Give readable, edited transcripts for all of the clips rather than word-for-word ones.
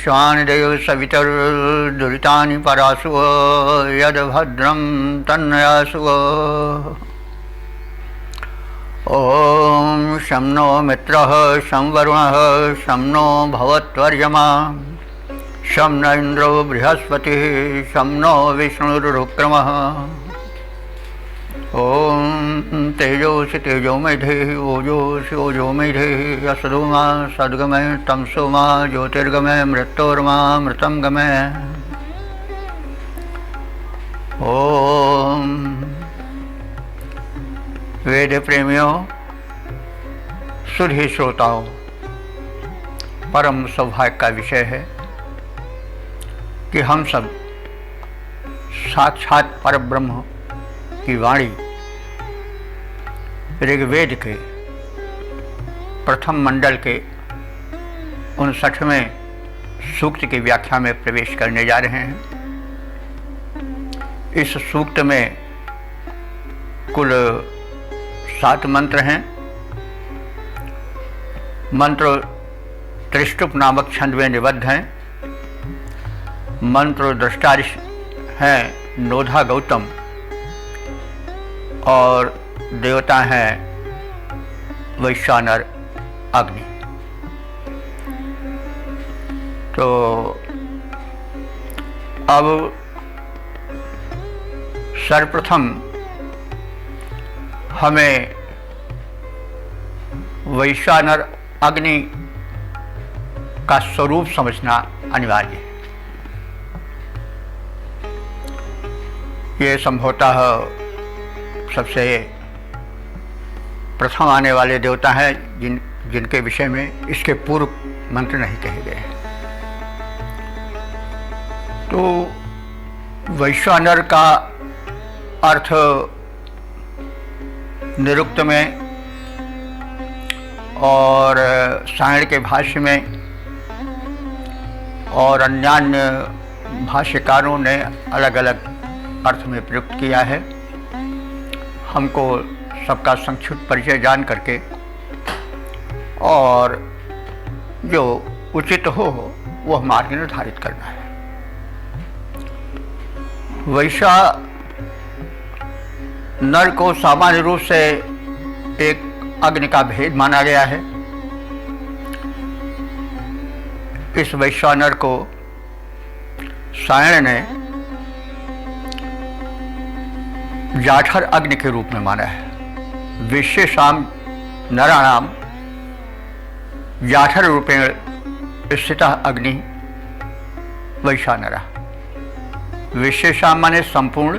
विश्वानिदेव सवितुर्दुरितानि परासुव यद्भद्रं तन्नयासुव। ओम शं नो मित्रः शं वरुणः शं नो भवत्वर्यमा शं न इंद्रो बृहस्पतिः शं नो विष्णुरुक्रमः। ओम तेजोसि तेजोमयधेः ओजोसि ओजोमयधेः असदोमा सद्गमय तमसोमा ज्योतिर्गमय मृत्योर्मा मृतं गमय। ओम वेद प्रेमियों, सुधी श्रोताओं, परम सौभाग्य का विषय है कि हम सब साक्षात परब्रह्म की वाणी ऋग्वेद के प्रथम मंडल के 59वें सूक्त की व्याख्या में प्रवेश करने जा रहे हैं। इस सूक्त में कुल 7 मंत्र हैं। मंत्र त्रिष्टुप नामक छंद में निबद्ध हैं। मंत्र दृष्टा हैं नोधा गौतम और देवता हैं वैश्वानर अग्नि। तो अब सर्वप्रथम हमें वैश्वानर अग्नि का स्वरूप समझना अनिवार्य है। ये संभवतः सबसे प्रथम आने वाले देवता हैं जिनके विषय में इसके पूर्व मंत्र नहीं कहे गए हैं। तो वैश्वानर का अर्थ निरुक्त में और सायण के भाष्य में और अन्यान्य भाष्यकारों ने अलग अलग अर्थ में प्रयुक्त किया है। हमको सबका संक्षिप्त परिचय जान करके और जो उचित हो वह मार्ग निर्धारित करना है। वैश्वानर को सामान्य रूप से एक अग्नि का भेद माना गया है। इस वैश्वानर को सायण ने जाठर अग्नि के रूप में माना है। विशेषाम नराणाम जाठर रूपेण स्थितः अग्नि वैश्वानरः। विशेषाम माने संपूर्ण,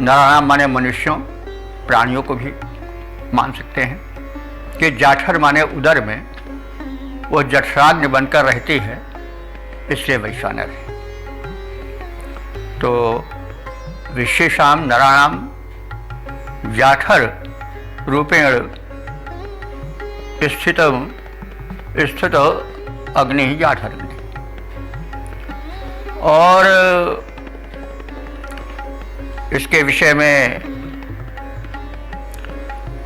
नराणाम माने मनुष्यों प्राणियों को भी मान सकते हैं कि जाठर माने उदर में वो जठराग्नि बनकर रहती है, इसलिए वैश्वानर है। तो विशेषाम नराणाम जाठर रूपेण स्थित अग्नि ही जाठर अग्नि। और इसके विषय में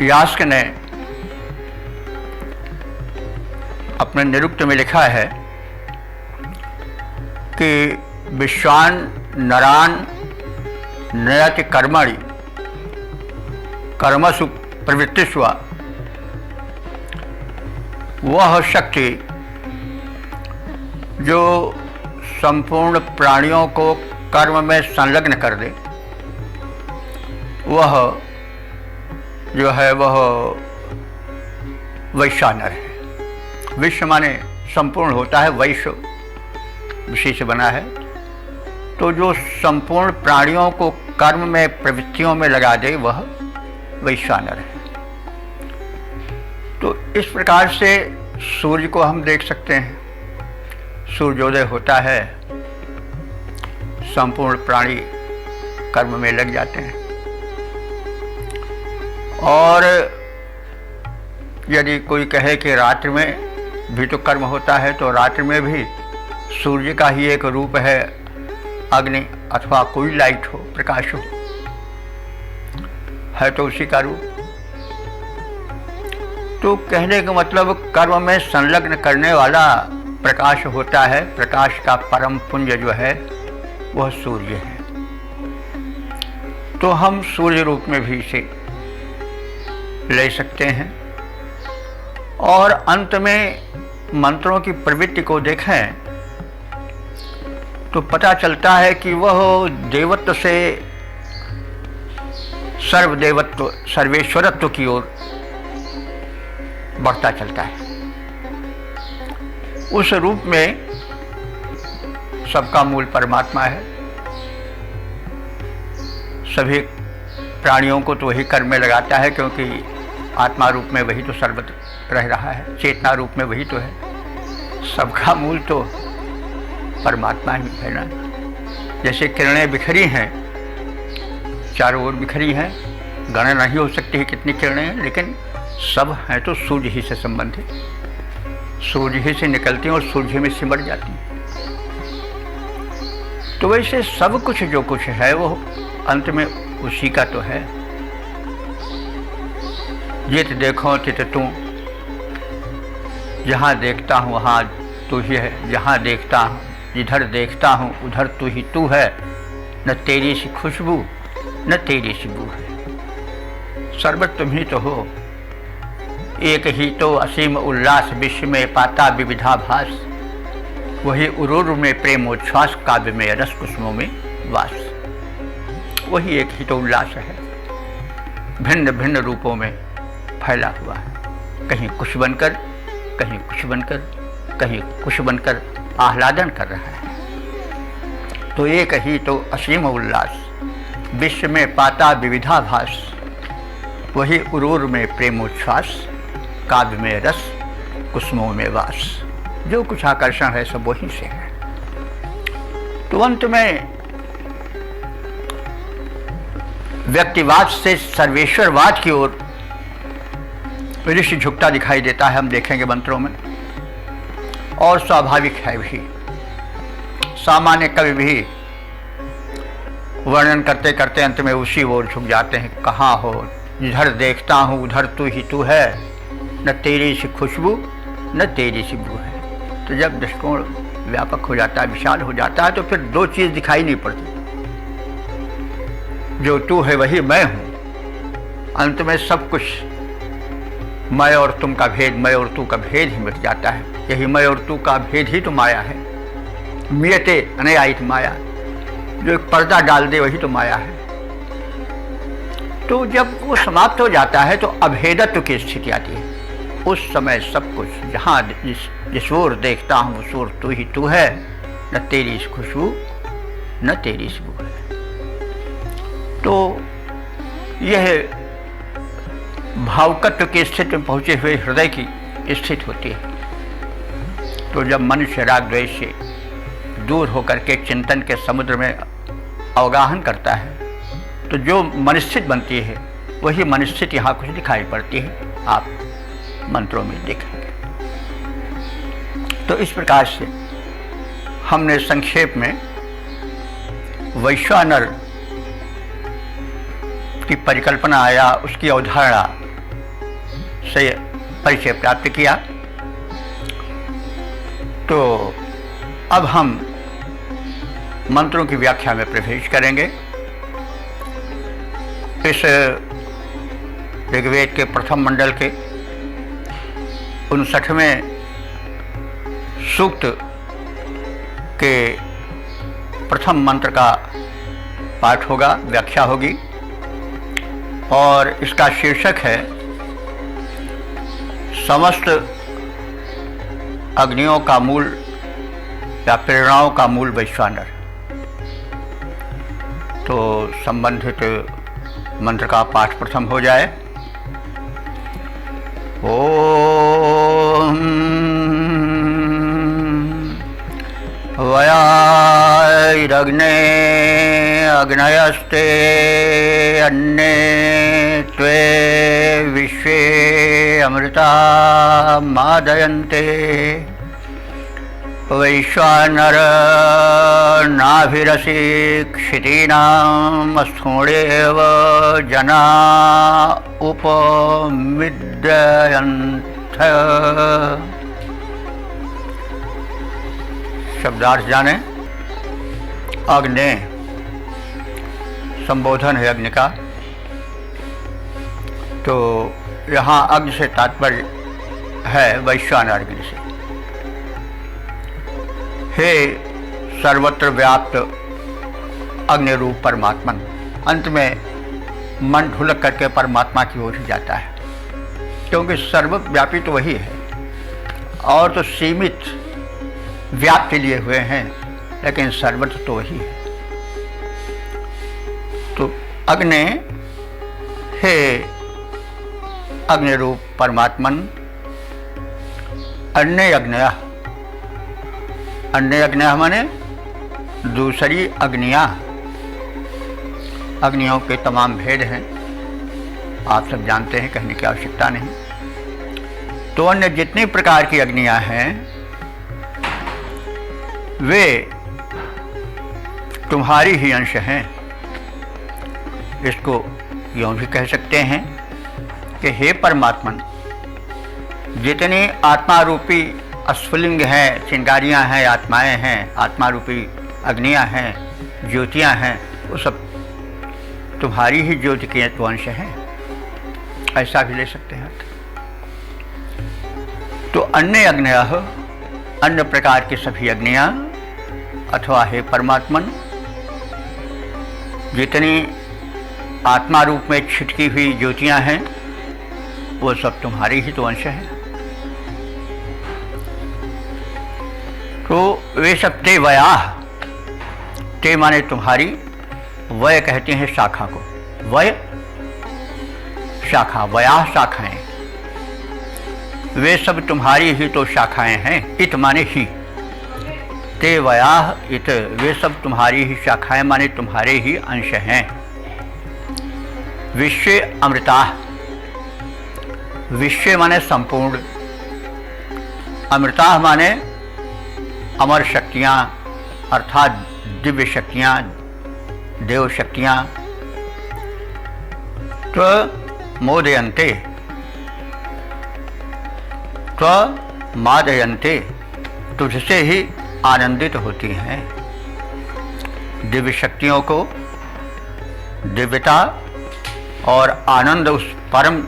यास्क ने अपने निरुक्त में लिखा है कि विश्वान नरान नयति कर्मणि कर्मसु प्रवृत्तिषु वह शक्ति जो संपूर्ण प्राणियों को कर्म में संलग्न कर दे, वह जो है वह वैश्वानर है। विश्व माने संपूर्ण होता है, वैश्व विषय से बना है। तो जो संपूर्ण प्राणियों को कर्म में प्रवृत्तियों में लगा दे वह वैश्वानर है। तो इस प्रकार से सूर्य को हम देख सकते हैं। सूर्योदय होता है, संपूर्ण प्राणी कर्म में लग जाते हैं। और यदि कोई कहे कि रात्रि में भी तो कर्म होता है, तो रात्रि में भी सूर्य का ही एक रूप है अग्नि, अथवा कोई लाइट हो, प्रकाश हो, है तो उसी का रूप। तो कहने का मतलब कर्म में संलग्न करने वाला प्रकाश होता है, प्रकाश का परम पुंज जो है वह सूर्य है। तो हम सूर्य रूप में भी इसे ले सकते हैं। और अंत में मंत्रों की प्रवृत्ति को देखें तो पता चलता है कि वह देवत्व से सर्वदेवत्व, सर्वेश्वरत्व की ओर बढ़ता चलता है। उस रूप में सबका मूल परमात्मा है। सभी प्राणियों को तो वही कर्म में लगाता है, क्योंकि आत्मा रूप में वही तो सर्वत्र रह रहा है, चेतना रूप में वही तो है। सबका मूल तो परमात्मा ही है ना। जैसे किरणें बिखरी हैं, चारों ओर बिखरी हैं, गणना नहीं हो सकती है कितनी किरणें हैं, लेकिन सब हैं तो सूर्य ही से संबंधित, सूर्य ही से निकलती हैं और सूर्य में सिमट जाती हैं। तो वैसे सब कुछ जो कुछ है वो अंत में उसी का तो है। जित देखो तित तू, जहाँ देखता हूँ वहाँ तू ही है, जहाँ देखता हूँ, जिधर देखता हूँ उधर तू ही तू है। न तेरी सी खुशबू न तेरी सी बू है, सर्वत्र तुम ही तो हो। एक ही तो असीम उल्लास, विश्व में पाता विविधाभास। वही उरूर में प्रेमोच्छ्वास, काव्य में रस कुसुमों में वास। वही एक ही तो उल्लास है, भिन्न भिन्न रूपों में फैला हुआ है। कहीं कुछ बनकर, कहीं कुछ बनकर, कहीं कुछ बनकर आह्लादन कर रहा है। तो एक ही तो असीम उल्लास, विश्व में पाता विविधाभास। वही उरूर में प्रेमोच्छ्वास, काव्य में रस कुसुमों में वास। जो कुछ आकर्षण है सब वहीं से है। तो अंत में व्यक्तिवाद से सर्वेश्वरवाद की ओर ऋषि झुकता दिखाई देता है, हम देखेंगे मंत्रों में। और स्वाभाविक है भी, सामान्य कवि भी वर्णन करते करते अंत में उसी ओर झुक जाते हैं। कहाँ हो, जिधर देखता हूँ उधर तू ही तू है। न तेरी सी खुशबू न तेरी सी बू है। तो जब दृष्टिकोण व्यापक हो जाता है, विशाल हो जाता है, तो फिर दो चीज दिखाई नहीं पड़ती। जो तू है वही मैं हूँ। अंत में सब कुछ मैं और तुम का भेद, मैं और तू का भेद ही मिट जाता है। यही मैं और तू का भेद ही तो माया है। मियते अनयायित माया, जो एक पर्दा डाल दे वही तो माया है। तो जब वो समाप्त हो जाता है तो अभेदत्व की स्थिति आती है। उस समय सब कुछ, जहाँ जिस ओर देखता हूँ उस ओर तू ही तू है। न तेरी खुशबू न तेरी बू है। तो यह भावकत्व की स्थिति में पहुँचे हुए हृदय की स्थिति होती है। तो जब मनुष्य राग द्वेष से दूर होकर के चिंतन के समुद्र में अवगाहन करता है, तो जो मनस्थिति बनती है वही मनस्थिति यहाँ कुछ दिखाई पड़ती है, आप मंत्रों में देखेंगे। तो इस प्रकार से हमने संक्षेप में वैश्वानर की परिकल्पना या उसकी अवधारणा से परिचय प्राप्त किया। तो अब हम मंत्रों की व्याख्या में प्रवेश करेंगे। इस ऋग्वेद के प्रथम मंडल के 59वें सूक्त के प्रथम मंत्र का पाठ होगा, व्याख्या होगी। और इसका शीर्षक है समस्त अग्नियों का मूल या प्रेरणाओं का मूल वैश्वानर। तो संबंधित मंत्र का पाठ प्रथम हो जाए। ओम वयाग्ने अग्नयस्ते अन्ने त्वे विश्वे अमृता मादयन्ते वैश्वानर नाभिरसि क्षितीनां स्थूणेव जना उपमिद्यन्थ। शब्दार्थ जाने। अग्नि संबोधन है अग्नि का। तो यहाँ अग्नि से तात्पर्य है वैश्वानर अग्नि से। हे सर्वत्र व्याप्त अग्नि रूप परमात्मन। अंत में मन ढुलक करके परमात्मा की ओर ही जाता है, क्योंकि सर्वव्यापी तो वही है और तो सीमित व्याप्ति लिए हुए हैं, लेकिन सर्वत्र तो वही है। तो अग्नि, हे अग्नि रूप परमात्मन। अन्य अग्नयः, अन्य अग्नयः माने दूसरी अग्नियाँ। अग्नियों के तमाम भेद हैं, आप सब जानते हैं, कहने की आवश्यकता नहीं। तो अन्य जितनी प्रकार की अग्नियाँ हैं वे तुम्हारी ही अंश हैं। इसको यूँ भी कह सकते हैं कि हे परमात्मन, जितनी आत्मा रूपी स्फुलिंग हैं, चिंगारियाँ हैं, आत्माएं हैं, आत्मा रूपी अग्नियाँ हैं, ज्योतियाँ हैं, वो सब तुम्हारी ही ज्योति के तो अंश हैं। ऐसा भी ले सकते हैं। तो अन्य अग्नयः, अन्य प्रकार की सभी अग्नियाँ, अथवा हे परमात्मन, जितनी आत्मा रूप में छिटकी हुई ज्योतियाँ हैं वो सब तुम्हारी ही तो अंश हैं। तो वे सब ते वयाः, ते माने तुम्हारी, वय कहते हैं शाखा को। वय शाखा, वयाः शाखाएं, वे सब तुम्हारी ही तो शाखाएं हैं। इत माने ही, ते वयाः इत, वे सब तुम्हारी ही शाखाएं माने तुम्हारे ही अंश हैं। विश्वे अमृताः, विश्व माने संपूर्ण, अमृताः माने अमर शक्तियाँ, अर्थात दिव्य शक्तियाँ, देव शक्तियाँ। त्वमोदयन्ते, त्वमादयन्ते, तुझसे ही आनंदित होती हैं। दिव्य शक्तियों को दिव्यता और आनंद उस परम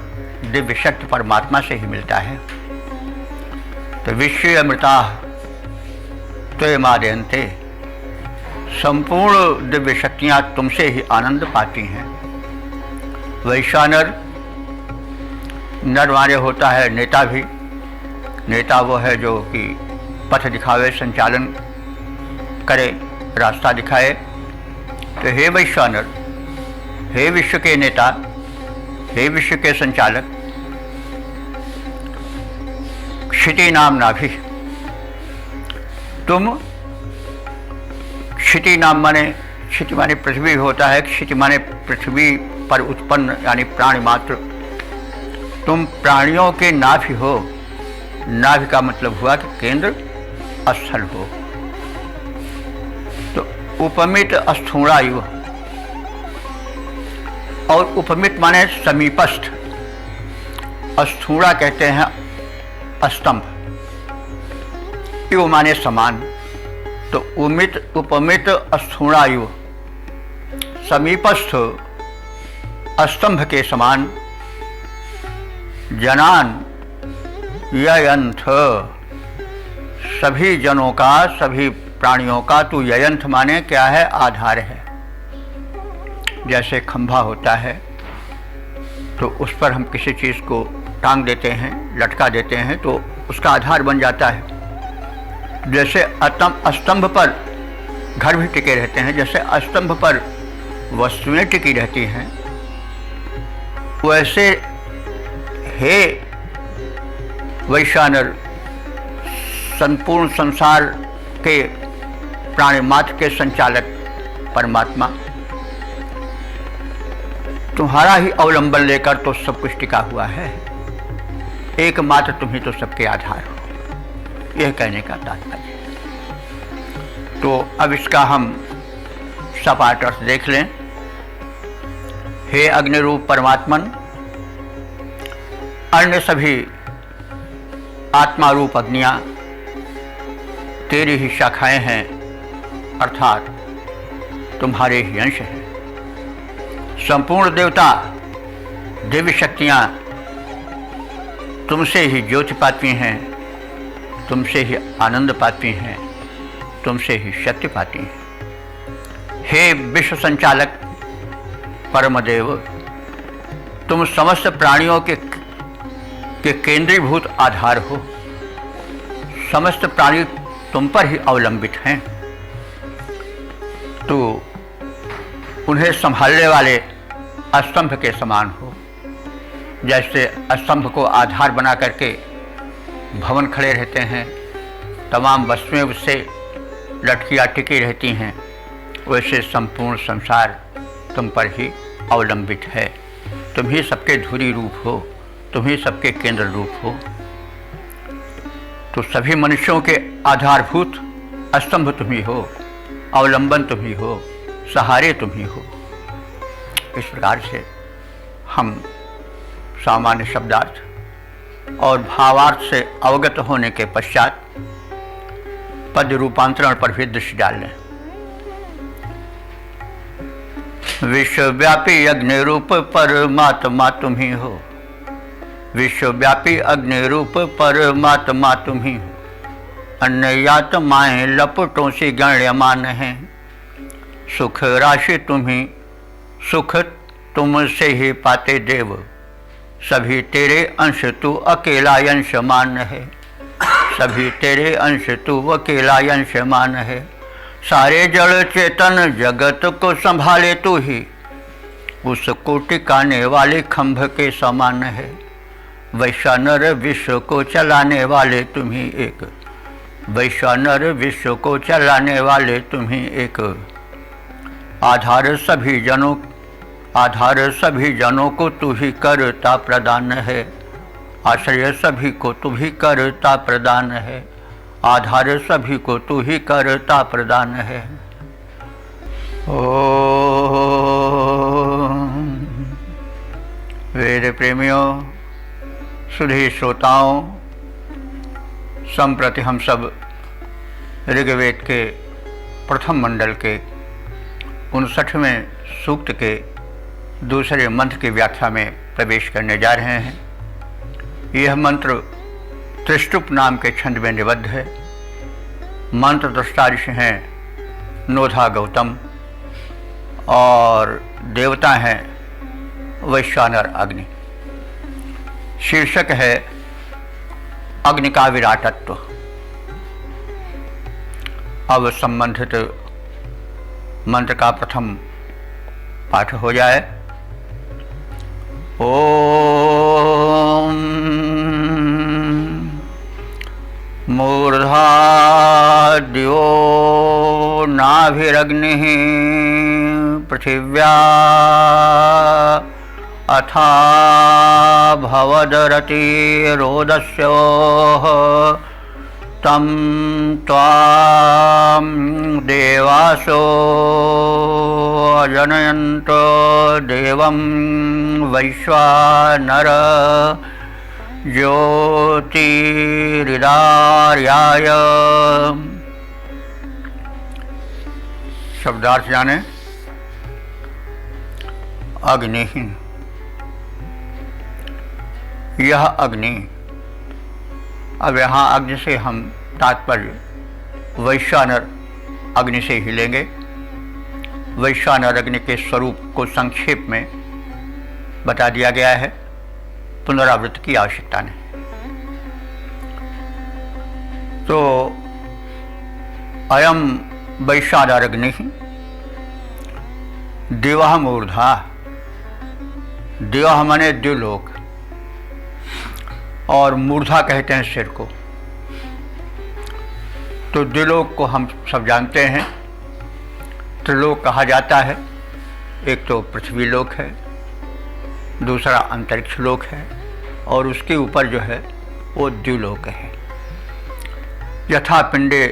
दिव्य शक्ति परमात्मा से ही मिलता है। तो विश्व अमृताः त्वमादयन्ते, संपूर्ण दिव्य शक्तियाँ तुमसे ही आनंद पाती हैं। वैश्वानर, नर माने होता है नेता भी। नेता वो है जो कि पथ दिखावे, संचालन करे, रास्ता दिखाए। तो हे वैश्वानर, हे विश्व के नेता, हे विश्व के संचालक, क्षिति नाम नाभि, तुम, क्षिति नाम माने, क्षिति माने पृथ्वी होता है, क्षिति माने पृथ्वी पर उत्पन्न यानी प्राणी मात्र। तुम प्राणियों के नाभि हो। नाभि का मतलब हुआ कि केंद्र स्थल हो। तो उपमित स्थूणायु, और उपमित माने समीपस्थ, स्थूणा कहते हैं स्तंभ, युव माने समान। तो उमित उपमित स्थूणायु, समीपस्थ स्तंभ के समान। जनान ययंथ, सभी जनों का, सभी प्राणियों का तू ययंथ माने क्या है, आधार है। जैसे खंभा होता है तो उस पर हम किसी चीज़ को टांग देते हैं, लटका देते हैं, तो उसका आधार बन जाता है। जैसे स्तंभ पर घर भी टिके रहते हैं, जैसे स्तंभ पर वस्तुएं टिकी रहती हैं, वैसे हे वैश्वानर, संपूर्ण संसार के प्राणी मात्र के संचालक परमात्मा, तुम्हारा ही अवलंबन लेकर तो सब कुछ टिका हुआ है। एकमात्र तुम ही तो सबके आधार हो, यह कहने का तात्पर्य है। तो अब इसका हम सपाट अर्थ देख लें। हे अग्नि रूप परमात्मन, अन्य सभी आत्मा रूप अग्नियाँ तेरी ही शाखाएं हैं, अर्थात तुम्हारे ही अंश हैं। संपूर्ण देवता, दिव्य शक्तियां तुमसे ही ज्योति पाती हैं, तुमसे ही आनंद पाती हैं, तुमसे ही शक्ति पाती हैं। हे विश्व संचालक परमदेव, तुम समस्त प्राणियों के केंद्रीभूत आधार हो। समस्त प्राणी तुम पर ही अवलंबित हैं। तो उन्हें संभालने वाले स्तंभ के समान हो। जैसे स्तंभ को आधार बना करके भवन खड़े रहते हैं, तमाम वस्तुएं उससे लटकियाँ टिकी रहती हैं, वैसे संपूर्ण संसार तुम पर ही अवलंबित है। तुम ही सबके धुरी रूप हो, तुम ही सबके केंद्र रूप हो। तो सभी मनुष्यों के आधारभूत स्तंभ तुम ही हो, अवलंबन तुम ही हो, सहारे तुम ही हो। इस प्रकार से हम सामान्य शब्दार्थ और भावार्थ से अवगत होने के पश्चात पद रूपांतरण पर भी दृष्टि डाल लें। विश्वव्यापी अग्नि रूप परमात्मा तुम ही हो। विश्वव्यापी अग्नि रूप परमात्मा तुम ही हो। अन्य आत्माएं लपटों से गण्यमान हैं। सुख राशि तुम ही, सुख तुमसे ही पाते देव। सभी तेरे अंश तू अकेला अंशमान है। सभी तेरे अंश तू अकेला अंशमान है। सारे जड़ चेतन जगत को संभाले तू ही। उसको टिकाने वाले खंभ के समान है। वैश्वानर विश्व को चलाने वाले तुम ही एक। वैश्वानर विश्व को चलाने वाले तुम ही एक। आधार सभी जनों को तू ही करता प्रदान है। आश्रय सभी को तू ही करता प्रदान है। आधार सभी को तू ही करता प्रदान है। ओम। वेद प्रेमियों, सुधी श्रोताओं, संप्रति हम सब ऋग्वेद के प्रथम मंडल के 59वें सूक्त के दूसरे मंत्र की व्याख्या में प्रवेश करने जा रहे हैं। यह मंत्र त्रिष्टुप नाम के छंद में निबद्ध है। मंत्र दृष्टा ऋषि हैं नोधा गौतम और देवता हैं वैश्वानर अग्नि। शीर्षक है अग्नि का विराटत्व। अब संबंधित मंत्र का प्रथम पाठ हो जाए। ओम मूर्धाद्यो नाभिरग्निः पृथिव्या अथा भवदरतिरोदस्योः तं त्वां देवासो अजनयन्तो देवं वैश्वानर ज्योतिरिदार्याय। शब्दार्थ जाने। अग्नि, यह अग्नि। अब यहाँ अग्नि से हम तात्पर्य वैश्वानर अग्नि से ही लेंगे। वैश्वानर अग्नि के स्वरूप को संक्षेप में बता दिया गया है, पुनरावृत्ति की आवश्यकता नहीं। तो अयम वैश्वानर अग्नि दिवह मूर्धा। दिवह माने द्युलोक और मूर्धा कहते हैं सिर को। तो द्युलोक को हम सब जानते हैं, त्रिलोक कहा जाता है। एक तो पृथ्वी लोक है, दूसरा अंतरिक्ष लोक है और उसके ऊपर जो है वो द्युलोक है। यथा पिंडे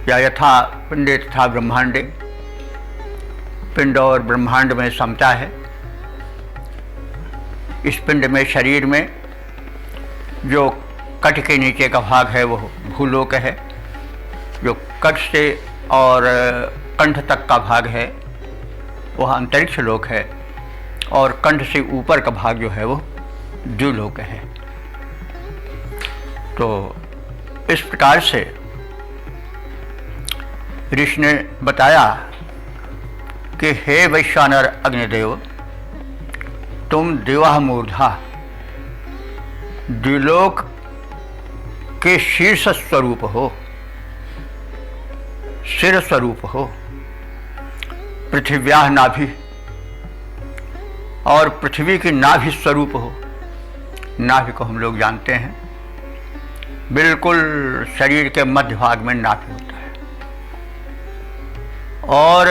या यथा पिंडे तथा ब्रह्मांडे, पिंड और ब्रह्मांड में समता है। इस पिंड में, शरीर में जो कट के नीचे का भाग है वो भूलोक है, जो कट से और कंठ तक का भाग है वह अंतरिक्ष लोक है, और कंठ से ऊपर का भाग जो है वो द्युलोक है। तो इस प्रकार से ऋषि ने बताया कि हे वैश्वानर अग्निदेव, तुम दिवा मूर्धा द्युलोक के शीर्ष स्वरूप हो, सिर स्वरूप हो, पृथिव्याह नाभि और पृथ्वी की नाभि स्वरूप हो। नाभि को हम लोग जानते हैं, बिल्कुल शरीर के मध्य भाग में नाभि होता है, और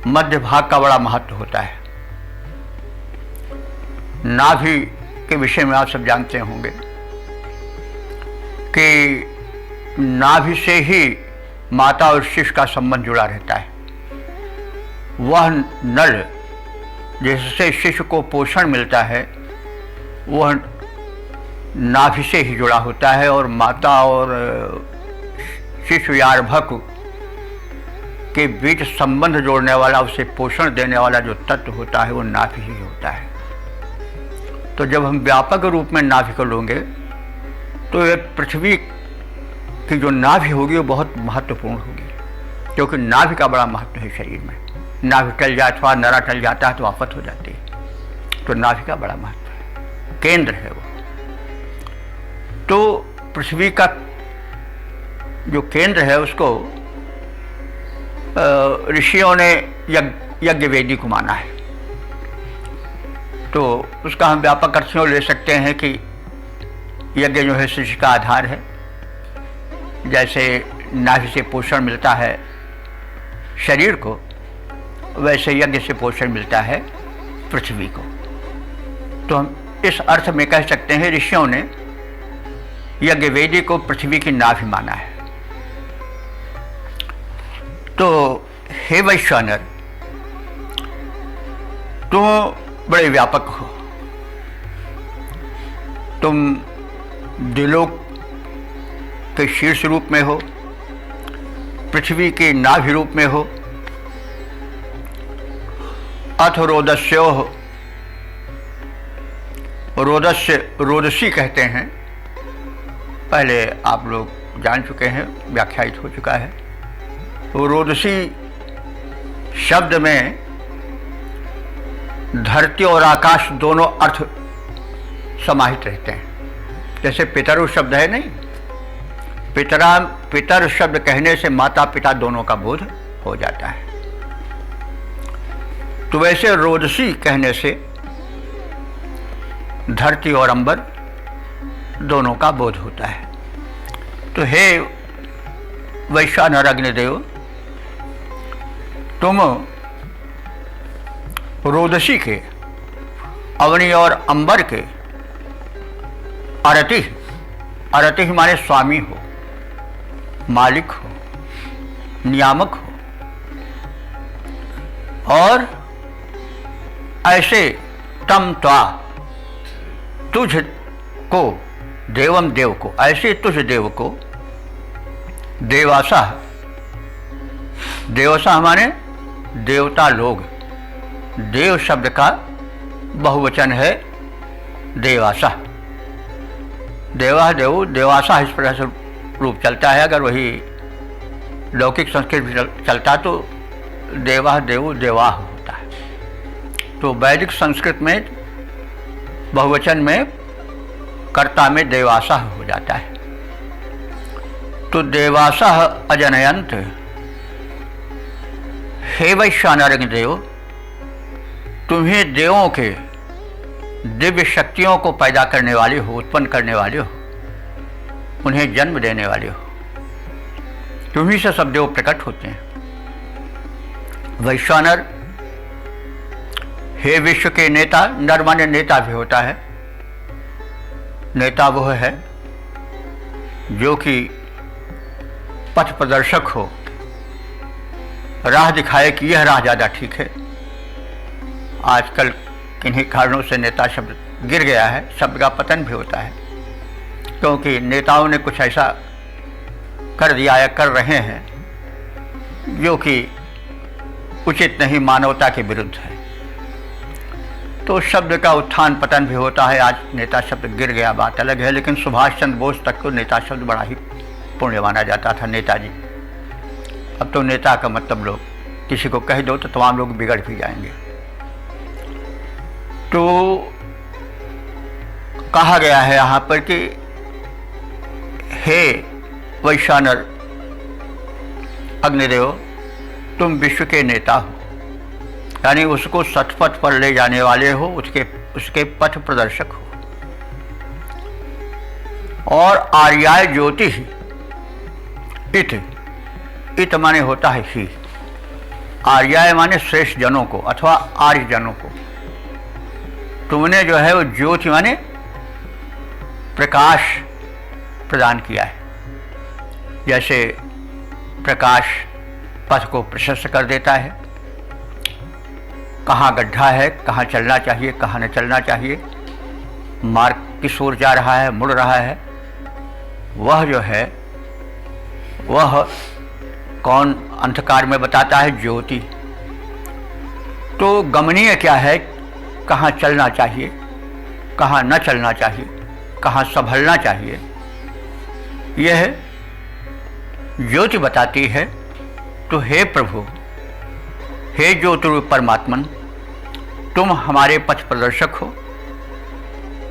मध्य भाग का बड़ा महत्व होता है। नाभि के विषय में आप सब जानते होंगे कि नाभि से ही माता और शिशु का संबंध जुड़ा रहता है। वह नल जिससे शिशु को पोषण मिलता है वह नाभि से ही जुड़ा होता है, और माता और शिशु या अर्भक के बीच संबंध जोड़ने वाला, उसे पोषण देने वाला जो तत्व होता है वो नाभि ही होता है। तो जब हम व्यापक रूप में नाभि को लेंगे तो ये पृथ्वी की जो नाभि होगी वो बहुत महत्वपूर्ण होगी, क्योंकि नाभि का बड़ा महत्व है शरीर में। नाभि टल जाए अथवा नरा टल जाता है तो आफत हो जाती है। तो नाभि का बड़ा महत्व है, केंद्र है वो। तो पृथ्वी का जो केंद्र है उसको ऋषियों ने यज्ञ वेदी को माना है। तो उसका हम व्यापक अर्थ ले सकते हैं कि यज्ञ जो है सृष्टि का आधार है। जैसे नाभि से पोषण मिलता है शरीर को, वैसे यज्ञ से पोषण मिलता है पृथ्वी को। तो हम इस अर्थ में कह सकते हैं ऋषियों ने यज्ञ वेदी को पृथ्वी की नाभि माना है। तो हे वैश्वानर, तुम बड़े व्यापक हो, तुम द्युलोक के शीर्ष रूप में हो, पृथ्वी के नाभि रूप में हो। अथ रोदस्यो हो, रोदस्य रोदसी कहते हैं, पहले आप लोग जान चुके हैं, व्याख्यायित हो चुका है। रोदसी शब्द में धरती और आकाश दोनों अर्थ समाहित रहते हैं। जैसे पितरु शब्द है नहीं, पितर शब्द कहने से माता पिता दोनों का बोध हो जाता है। तो वैसे रोदसी कहने से धरती और अंबर दोनों का बोध होता है। तो हे वैश्वानर अग्निदेव, तुम रोदसी के, अवनी और अंबर के अरति माने स्वामी हो, मालिक हो, नियामक हो, और ऐसे तम त्वा तुझ को, देवम देव को, ऐसे तुझ देव को देवासा, देवसा माने देवता लोग। देव शब्द का बहुवचन है देवासा। देवा देव, देवासा इस प्रकार से रूप चलता है। अगर वही लौकिक संस्कृत भी चलता तो देवा देव देवाह होता है। तो वैदिक संस्कृत में बहुवचन में कर्ता में देवासा हो जाता है। तो देवासा अजनयंत, हे वैश्वानर देव, तुम्हें देवों के दिव्य शक्तियों को पैदा करने वाले हो, उत्पन्न करने वाले हो, उन्हें जन्म देने वाले हो। तुम्ही से सब देव प्रकट होते हैं। वैश्वानर, हे विश्व के नेता, नर माने नेता भी होता है। नेता वह है जो कि पथ प्रदर्शक हो, राह दिखाए कि यह राह ज़्यादा ठीक है। आजकल किन्हीं कारणों से नेता शब्द गिर गया है, शब्द का पतन भी होता है। क्योंकि नेताओं ने कुछ ऐसा कर दिया या कर रहे हैं जो कि उचित नहीं, मानवता के विरुद्ध है। तो शब्द का उत्थान पतन भी होता है। आज नेता शब्द गिर गया, बात अलग है, लेकिन सुभाष चंद्र बोस तक को नेता शब्द बड़ा ही पुण्य माना जाता था, नेताजी। अब तो नेता का मतलब लोग किसी को कह दो तो तमाम लोग बिगड़ भी जाएंगे। तो कहा गया है यहाँ पर कि हे वैश्वानर अग्निदेव, तुम विश्व के नेता हो, यानी उसको सतपथ पर ले जाने वाले हो, उसके पथ प्रदर्शक हो। और आर्याय ज्योति ही इत माने होता है ही, आर्याय माने श्रेष्ठ जनों को अथवा आर्य जनों को। तुमने जो है वो ज्योति माने प्रकाश प्रदान किया है। जैसे प्रकाश पथ को प्रशस्त कर देता है, कहाँ गड्ढा है, कहाँ चलना चाहिए, कहाँ न चलना चाहिए, मार्ग किस ओर जा रहा है, मुड़ रहा है, वह जो है वह कौन अंधकार में बताता है? ज्योति। तो गमनीय क्या है, कहाँ चलना चाहिए, कहाँ न चलना चाहिए, कहाँ संभलना चाहिए, यह ज्योति बताती है। तो हे प्रभु, हे ज्योतिरूप परमात्मन, तुम हमारे पथ प्रदर्शक हो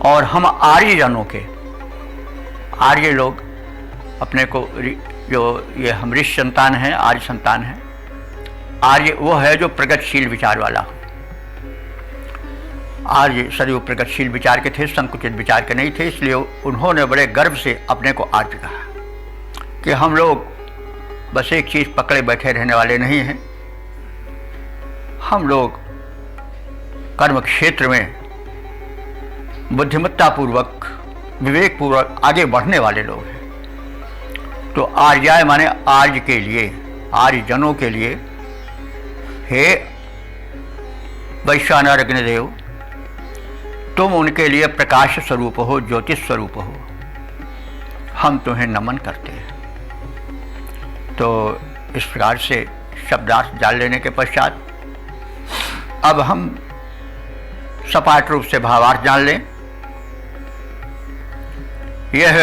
और हम आर्य जनों के, आर्य लोग अपने को, जो ये हम ऋषि संतान हैं, आर्य संतान हैं। आर्य वो है जो प्रगतिशील विचार वाला हो। आर्य सदैव प्रगतिशील विचार के थे, संकुचित विचार के नहीं थे। इसलिए उन्होंने बड़े गर्व से अपने को आर्य कहा कि हम लोग बस एक चीज़ पकड़े बैठे रहने वाले नहीं हैं, हम लोग कर्म क्षेत्र में बुद्धिमत्तापूर्वक, विवेकपूर्वक आगे बढ़ने वाले लोग हैं। तो आर्याय माने आर्य के लिए, आर्य जनों के लिए। हे वैश्वानर अग्निदेव, तुम उनके लिए प्रकाश स्वरूप हो, ज्योतिष स्वरूप हो। हम तुम्हें नमन करते हैं। तो इस प्रकार से शब्दार्थ जान लेने के पश्चात अब हम सपाट रूप से भावार्थ जान लें। यह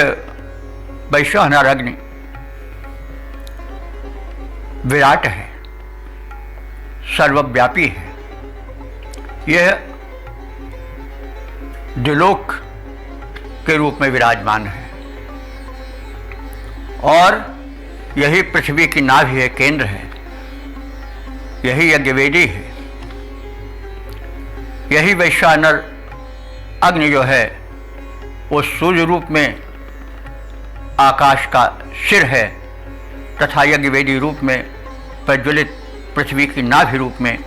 वैश्वानर अग्नि विराट है, सर्वव्यापी है। यह द्विलोक के रूप में विराजमान है और यही पृथ्वी की नाभि है, केंद्र है। यही यज्ञवेदी है। यही वैश्वानर अग्नि जो है वो सूर्य रूप में आकाश का सिर है तथा यज्ञवेदी रूप में प्रज्वलित पृथ्वी की नाभि रूप में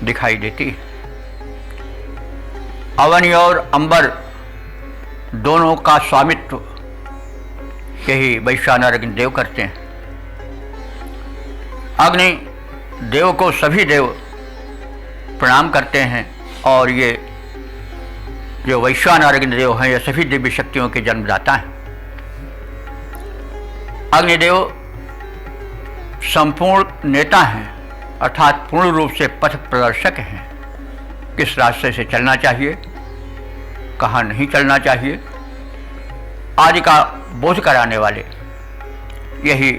दिखाई देती है। अवनि और अंबर दोनों का स्वामित्व यही वैश्वानर अग्नि देव करते हैं। अग्नि देव को सभी देव प्रणाम करते हैं और ये जो वैश्वानर अग्नि देव हैं ये सभी दिव्य शक्तियों के जन्मदाता हैं। अग्निदेव संपूर्ण नेता हैं, अर्थात पूर्ण रूप से पथ प्रदर्शक हैं। किस रास्ते से चलना चाहिए, कहाँ नहीं चलना चाहिए आदि का बोध कराने वाले यही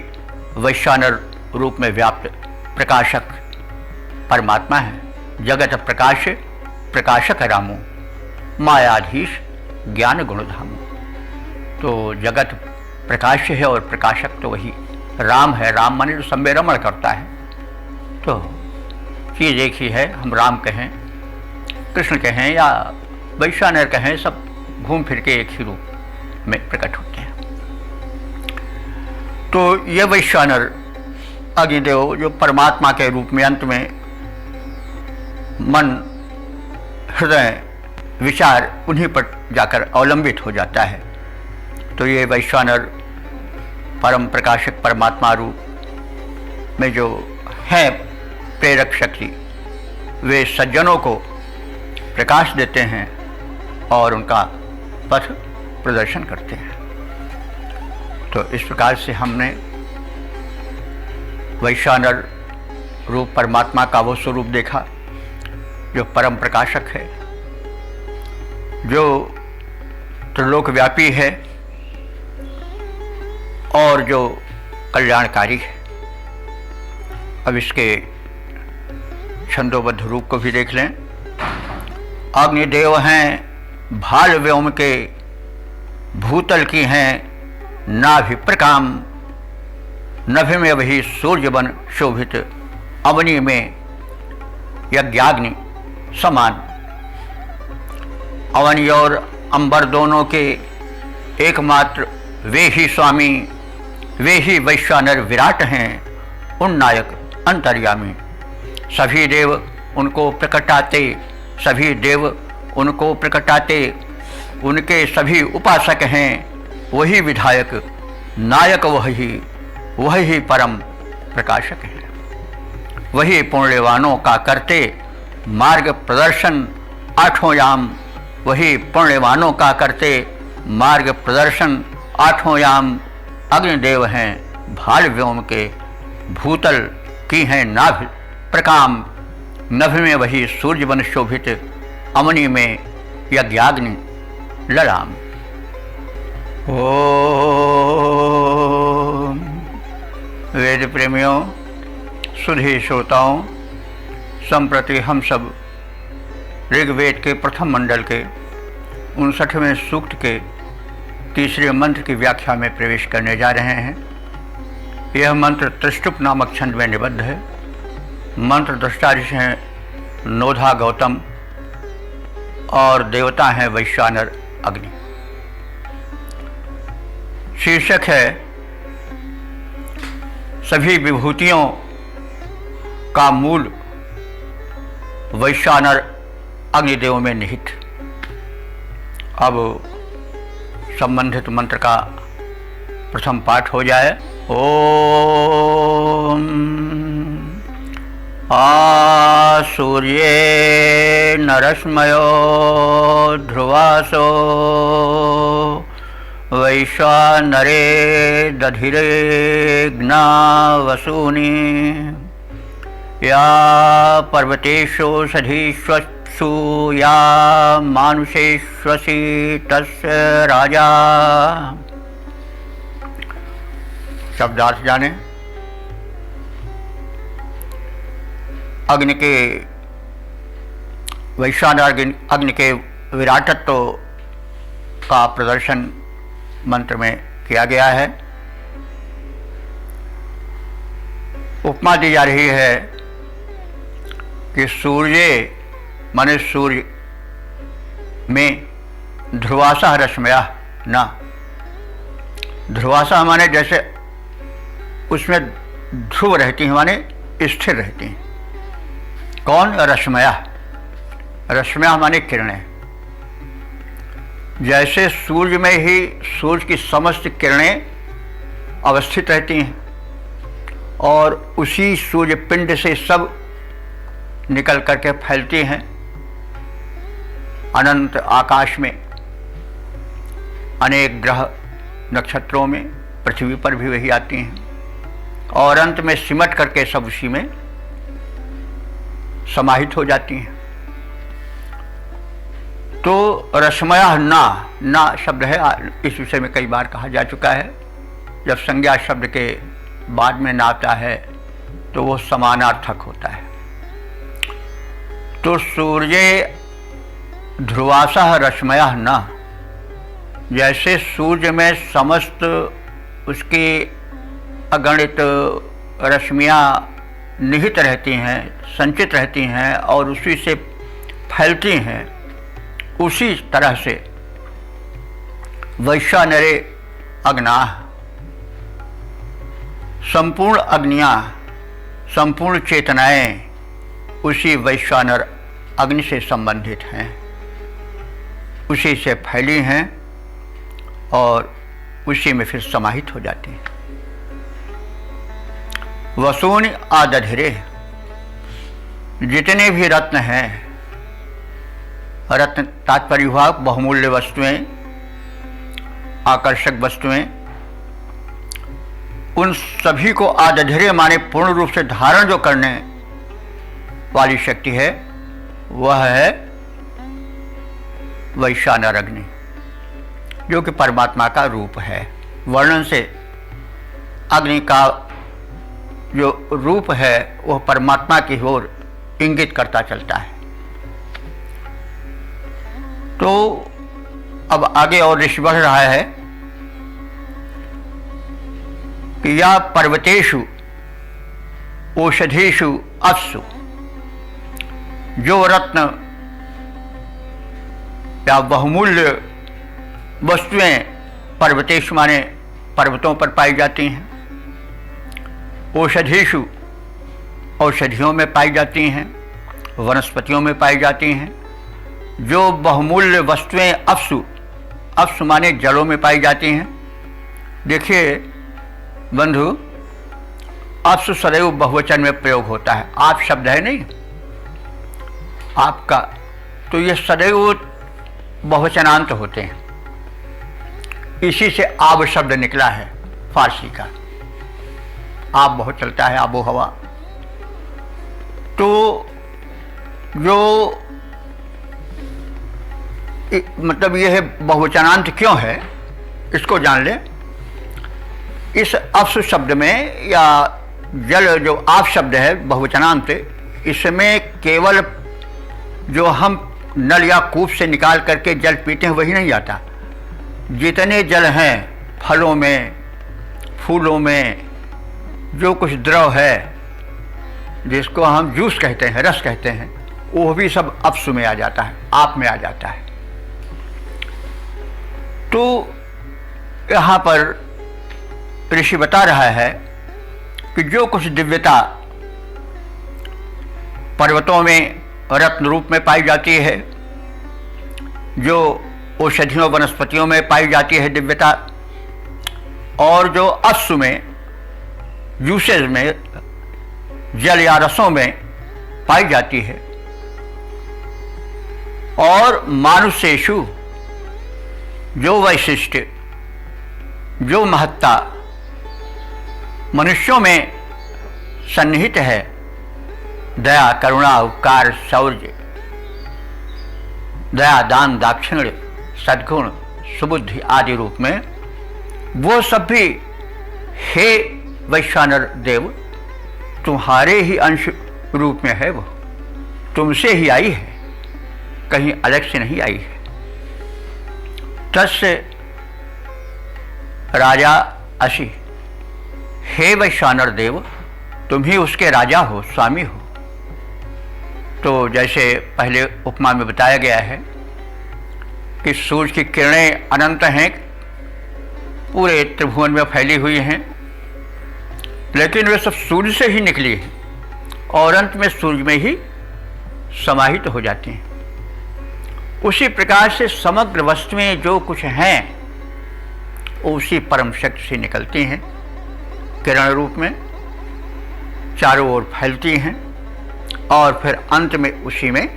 वैश्वानर रूप में व्याप्त प्रकाशक परमात्मा है। जगत प्रकाश प्रकाशक रामो, मायाधीश ज्ञान गुणधामो। तो जगत प्रकाश है और प्रकाशक तो वही राम है। राम माने जो सब में रमण करता है। तो चीज़ एक ही है, हम राम कहें, कृष्ण कहें या वैश्वानर कहें, सब घूम फिर के एक ही रूप में प्रकट होते हैं। तो ये वैश्वानर अग्निदेव जो परमात्मा के रूप में अंत में मन, हृदय, विचार उन्हीं पर जाकर अवलंबित हो जाता है। तो ये वैश्वानर परम प्रकाशक परमात्मा रूप में जो है प्रेरक शक्ति, वे सज्जनों को प्रकाश देते हैं और उनका पथ प्रदर्शन करते हैं। तो इस प्रकार से हमने वैश्वानर रूप परमात्मा का वो स्वरूप देखा जो परम प्रकाशक है, जो त्रिलोकव्यापी है और जो कल्याणकारी है। अब इसके छंदोबद्ध रूप को भी देख लें। अग्निदेव हैं भाल व्योम के, भूतल की हैं नाभि प्रकाम, नभि में वही सूर्य बन शोभित, अवनी में यज्ञाग्नि समान। अवनी और अंबर दोनों के एकमात्र वे ही स्वामी, वे ही वैश्वानर विराट हैं, उन नायक अंतर्यामी। सभी देव उनको प्रकटाते, सभी देव उनको प्रकटाते, उनके सभी उपासक हैं, वही विधायक नायक, वही परम प्रकाशक है। वही पुण्यवानों का करते मार्ग प्रदर्शन आठों याम, वही पुण्यवानों का करते मार्ग प्रदर्शन आठों याम। अग्निदेव हैं भाल व्योम के, भूतल की हैं नाभि प्रकाम, नभि में वही सूर्य बन शोभित, अमनि में यज्ञाग्नि ललाम। ओम वेद प्रेमियों, सुधी श्रोताओं, संप्रति हम सब ऋग्वेद के प्रथम मंडल के 59वें सूक्त के तीसरे मंत्र की व्याख्या में प्रवेश करने जा रहे हैं। यह मंत्र त्रिष्टुप नामक छंद में निबद्ध है। मंत्र दृष्टा ऋषि हैं नोधा गौतम और देवता हैं वैश्वानर अग्नि। शीर्षक है सभी विभूतियों का मूल वैश्वानर अग्निदेव में निहित। अब संबंधित मंत्र का प्रथम पाठ हो जाए। ओम सूर्ये नरश्मयो ध्रुवासो, वैश्वानरे दधिरे ज्ञा वसूनि, या पर्वतेषु सधीष्वत्सु, या मानुषेष्वसि तस्य राजा। शब्दार्थ जाने। अग्नि के वैश्वानर अग्नि के विराटत्व का प्रदर्शन मंत्र में किया गया है। उपमा दी जा रही है कि सूर्य माने सूर्य में ध्रुवासा रश्मया ना, ध्रुवासा माने जैसे उसमें ध्रुव रहती हैं, माने स्थिर रहती हैं। कौन? रश्मया। रश्मया माने किरणें। जैसे सूर्य में ही सूर्य की समस्त किरणें अवस्थित रहती हैं और उसी सूर्य पिंड से सब निकल करके फैलती हैं अनंत आकाश में, अनेक ग्रह नक्षत्रों में, पृथ्वी पर भी वही आती हैं और अंत में सिमट करके सब उसी में समाहित हो जाती हैं। तो रश्मया ना शब्द है, इस विषय में कई बार कहा जा चुका है। जब संज्ञा शब्द के बाद में ना आता है तो वो समानार्थक होता है। तो सूर्य ध्रुवासा रश्मया ना, जैसे सूर्य में समस्त उसकी अगणित रश्मियाँ निहित रहती हैं, संचित रहती हैं और उसी से फैलती हैं, उसी तरह से वैश्वानरे अग्नाः, संपूर्ण अग्नियाँ, संपूर्ण चेतनाएं उसी वैश्वानर अग्नि से संबंधित हैं, उसी से फैली हैं और उसी में फिर समाहित हो जाती हैं। वसूनि आदधिरे, जितने भी रत्न हैं, रत्न तात्पर्य हुआ बहुमूल्य वस्तुएं, आकर्षक वस्तुएं, उन सभी को आदधैर्य माने पूर्ण रूप से धारण जो करने वाली शक्ति है वह है वैश्वानर अग्नि, जो कि परमात्मा का रूप है। वर्णन से अग्नि का जो रूप है वह परमात्मा की ओर इंगित करता चलता है। तो अब आगे और ऋषि बढ़ रहा है कि या पर्वतेषु औषधीषु अप्सु, जो रत्न या बहुमूल्य वस्तुएं पर्वतेषु माने पर्वतों पर पाई जाती हैं, औषधीषु औषधियों में पाई जाती हैं, वनस्पतियों में पाई जाती हैं, जो बहुमूल्य वस्तुएं अप्सु, अप्सु माने जड़ों में पाई जाती हैं। देखिए बंधु, अप्सु सदैव बहुवचन में प्रयोग होता है। आप शब्द है नहीं आपका, तो ये सदैव बहुवचनांत होते हैं। इसी से आब शब्द निकला है फारसी का। आब बहुत चलता है, आबो हवा। तो जो मतलब ये है बहुवचनांत क्यों है, इसको जान लें। इस अप्सु शब्द में या जल जो आप शब्द है बहुवचनांत, इसमें केवल जो हम नल या कूप से निकाल करके जल पीते हैं वही नहीं आता। जितने जल हैं, फलों में, फूलों में, जो कुछ द्रव है जिसको हम जूस कहते हैं, रस कहते हैं, वो भी सब अप्सु में आ जाता है, आप में आ जाता है। तो यहाँ पर ऋषि बता रहा है कि जो कुछ दिव्यता पर्वतों में रत्न रूप में पाई जाती है, जो औषधियों वनस्पतियों में पाई जाती है दिव्यता, और जो अप्सु में जूसेज में जल या रसों में पाई जाती है, और मानुषेषु जो वैशिष्ट, जो महत्ता मनुष्यों में सन्निहित है, दया, करुणा, उपकार, शौर्य, दया, दान, दाक्षिण्य, सद्गुण, सुबुद्धि आदि रूप में, वो सब भी हे वैश्वानर देव तुम्हारे ही अंश रूप में है। वो तुमसे ही आई है, कहीं अलग से नहीं आई है। तस्य राजा असी, हे वैश्वानर देव तुम ही उसके राजा हो, स्वामी हो। तो जैसे पहले उपमा में बताया गया है कि सूर्य की किरणें अनंत हैं, पूरे त्रिभुवन में फैली हुई हैं, लेकिन वे सब सूर्य से ही निकली हैं और अंत में सूर्य में ही समाहित हो जाती हैं। उसी प्रकार से समग्र वस्तुएं जो कुछ हैं उसी परम शक्ति से निकलती हैं, किरण रूप में चारों ओर फैलती हैं और फिर अंत में उसी में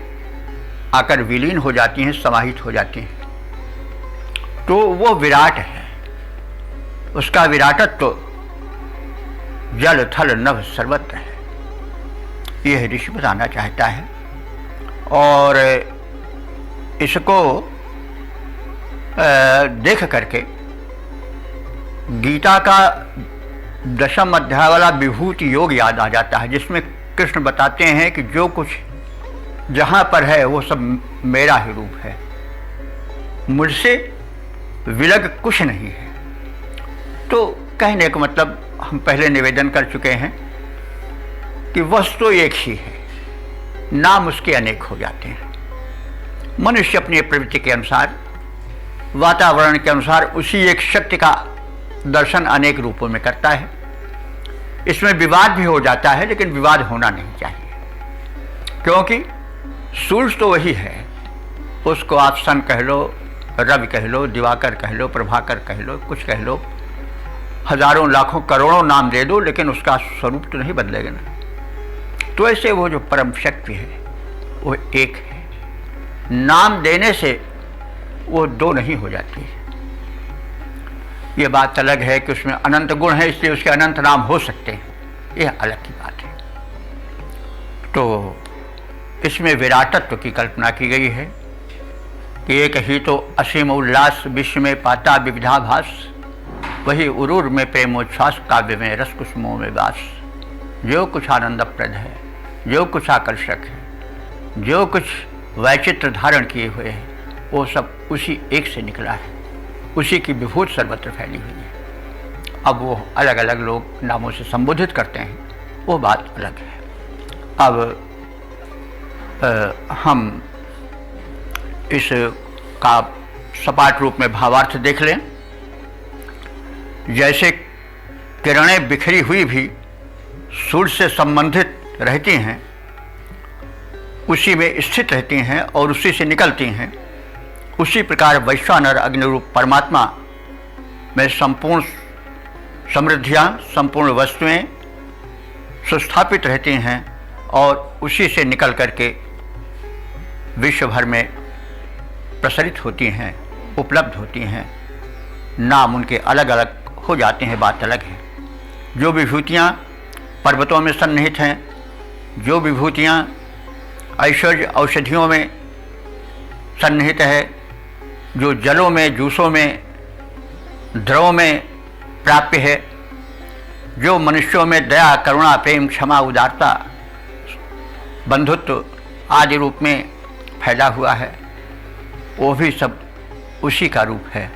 आकर विलीन हो जाती हैं, समाहित हो जाती हैं। तो वो विराट है, उसका विराटत्व तो जल थल नभ सर्वत्र है, यह ऋषि बताना चाहता है। और इसको देख करके गीता का दशम अध्याय वाला विभूति योग याद आ जाता है, जिसमें कृष्ण बताते हैं कि जो कुछ जहाँ पर है वो सब मेरा ही रूप है, मुझसे विलग कुछ नहीं है। तो कहने का मतलब हम पहले निवेदन कर चुके हैं कि वस्तु एक ही है, नाम उसके अनेक हो जाते हैं। मनुष्य अपनी प्रवृत्ति के अनुसार, वातावरण के अनुसार उसी एक शक्ति का दर्शन अनेक रूपों में करता है। इसमें विवाद भी हो जाता है, लेकिन विवाद होना नहीं चाहिए, क्योंकि सूर्य तो वही है, उसको आप सन कह लो, रवि कह लो, दिवाकर कह लो, प्रभाकर कह लो, कुछ कह लो, हजारों लाखों करोड़ों नाम दे दो, लेकिन उसका स्वरूप तो नहीं बदलेगा ना। तो ऐसे वो जो परम शक्ति है वो एक है, नाम देने से वो दो नहीं हो जाती है। ये बात अलग है कि उसमें अनंत गुण है इसलिए उसके अनंत नाम हो सकते हैं, यह अलग की बात है। तो इसमें विराटत्व की कल्पना की गई है कि एक ही तो असीम उल्लास विश्व में पाता विविधाभास, वही उरूर में प्रेमोच्छ्वास काव्य में रस कुसुमों में वास। जो कुछ आनंदप्रद है, जो कुछ आकर्षक है, जो कुछ वैचित्र धारण किए हुए हैं, वो सब उसी एक से निकला है, उसी की विभूत सर्वत्र फैली हुई है। अब वो अलग अलग लोग नामों से संबोधित करते हैं, वो बात अलग है। अब हम इस का सपाट रूप में भावार्थ देख लें। जैसे किरणें बिखरी हुई भी सूर्य से संबंधित रहती हैं, उसी में स्थित रहती हैं और उसी से निकलती हैं, उसी प्रकार वैश्वानर अग्निरूप परमात्मा में संपूर्ण समृद्धियाँ, संपूर्ण वस्तुएं सुस्थापित रहती हैं और उसी से निकल करके विश्व भर में प्रसरित होती हैं, उपलब्ध होती हैं। नाम उनके अलग अलग हो जाते हैं, बात अलग है। जो विभूतियाँ पर्वतों में सन्निहित हैं, जो विभूतियाँ ऐश्वर्य औषधियों में सन्निहित है, जो जलों में, जूसों में, द्रव में प्राप्य है, जो मनुष्यों में दया, करुणा, प्रेम, क्षमा, उदारता, बंधुत्व आदि रूप में फैला हुआ है, वो भी सब उसी का रूप है।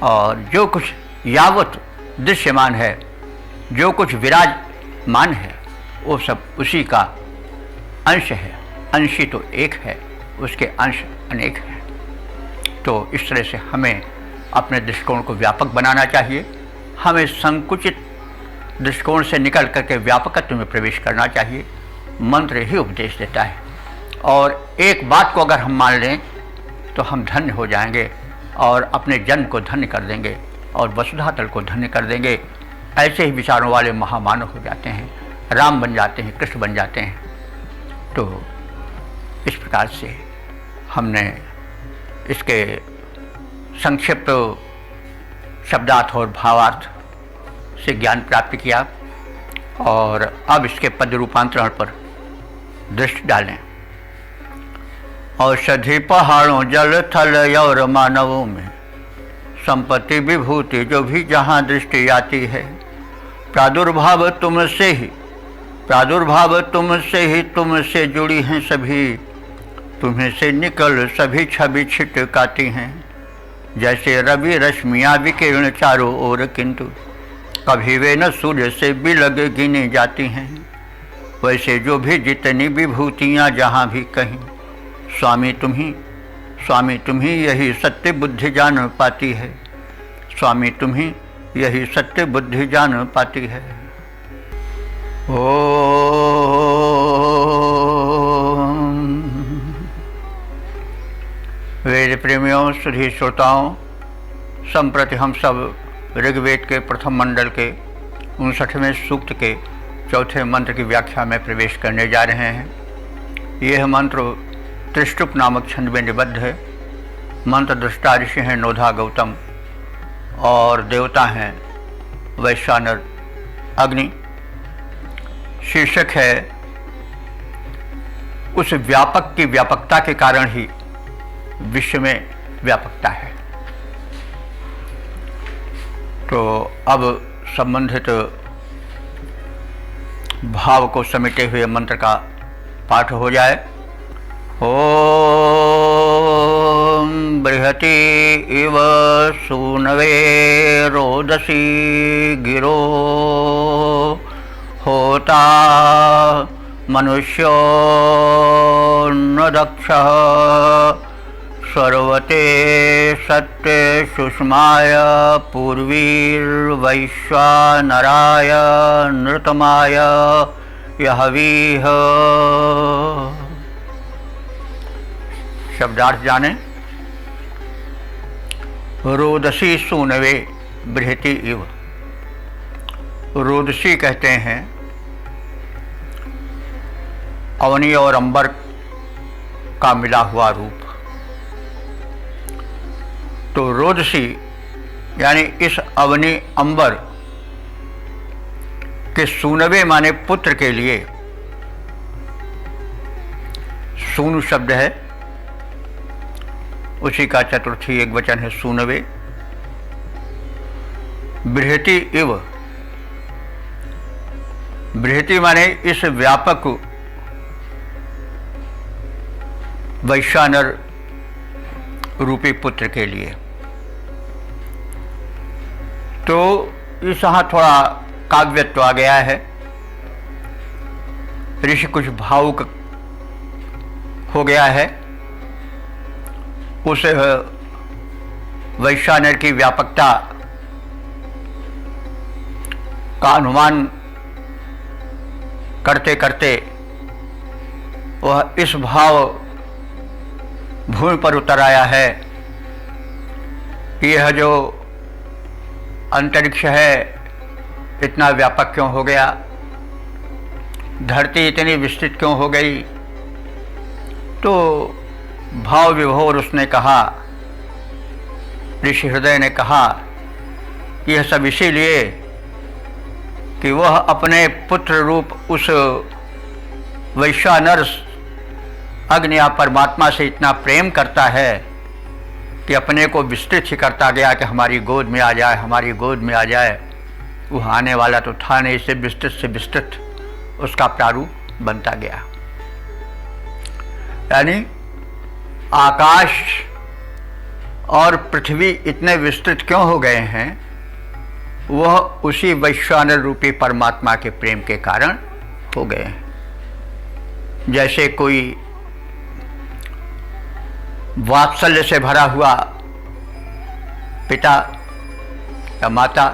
और जो कुछ यावत दृश्यमान है, जो कुछ विराजमान है, वो सब उसी का अंश है। अंशी तो एक है, उसके अंश अनेक हैं। तो इस तरह से हमें अपने दृष्टिकोण को व्यापक बनाना चाहिए। हमें संकुचित दृष्टिकोण से निकल करके व्यापकत्व में प्रवेश करना चाहिए। मंत्र ही उपदेश देता है, और एक बात को अगर हम मान लें तो हम धन्य हो जाएंगे और अपने जन्म को धन्य कर देंगे और वसुधा तल को धन्य कर देंगे। ऐसे ही विचारों वाले महामानव हो जाते हैं, राम बन जाते हैं, कृष्ण बन जाते हैं। तो इस प्रकार से हमने इसके संक्षिप्त शब्दार्थ और भावार्थ से ज्ञान प्राप्त किया, और अब इसके पद रूपांतरण पर दृष्टि डालें। औषधि पहाड़ों, जल, थल और मानवों में संपत्ति विभूति जो भी जहाँ दृष्टि आती है, प्रादुर्भाव तुमसे ही, प्रादुर्भाव तुमसे ही, तुमसे जुड़ी हैं सभी, तुम्हें से निकल सभी छवि छिटकाती हैं। जैसे रवि रश्मियाँ विकीर्ण चारों ओर, किंतु कभी वे न सूर्य से बिलग गिनी जाती हैं। वैसे जो भी जितनी विभूतियाँ जहाँ भी कहीं, स्वामी तुम्ही यही सत्य बुद्धि जान पाती है। स्वामी तुम्ही यही सत्य बुद्धि जान पाती है। वेद प्रेमियों, सुधी श्रोताओं, संप्रति हम सब ऋग्वेद के प्रथम मंडल के 59वें सूक्त के चौथे मंत्र की व्याख्या में प्रवेश करने जा रहे हैं। यह मंत्र त्रिष्टुप नामक छंद में निबद्ध है। मंत्र दृष्टा ऋषि हैं नोधा गौतम, और देवता हैं वैश्वानर अग्नि। शीर्षक है उस व्यापक की व्यापकता के कारण ही विश्व में व्यापकता है। तो अब संबंधित भाव को समेटे हुए मंत्र का पाठ हो जाए। ओम बृहति इव सूनवे रोदसी गिरो होता मनुष्यो न दक्षः सर्वते सत्य सुषमाय पूर्वीर्वैश्वानराय नृतमाय यहवीह। शब्दार्थ जाने। रोदसी सूनवे बृहति इव। रोदसी कहते हैं अवनी और अंबर का मिला हुआ रूप। तो रोदसी यानी इस अवनी अंबर के सूनवे माने पुत्र के लिए, सूनु शब्द है, उसी का चतुर्थी एक वचन है सूनवे। बृहति इव, बृहति माने इस व्यापक वैश्वानर रूपी पुत्र के लिए। तो इस यहाँ थोड़ा काव्यत्व आ गया है, ऋषि कुछ भावुक हो गया है, उस वैश्वानर की व्यापकता का अनुमान करते करते वह इस भाव भूमि पर उतर आया है। यह जो अंतरिक्ष है इतना व्यापक क्यों हो गया, धरती इतनी विस्तृत क्यों हो गई। तो भाव विभोर उसने कहा, ऋषि हृदय ने कहा, यह सब इसीलिए कि वह अपने पुत्र रूप उस वैश्वानर अग्नि या परमात्मा से इतना प्रेम करता है कि अपने को विस्तृत ही करता गया कि हमारी गोद में आ जाए, हमारी गोद में आ जाए। वह आने वाला तो था नहीं, से विस्तृत उसका प्रारूप बनता गया। यानी आकाश और पृथ्वी इतने विस्तृत क्यों हो गए हैं, वह उसी वैश्वानर रूपी परमात्मा के प्रेम के कारण हो गए हैं। जैसे कोई वात्सल्य से भरा हुआ पिता या माता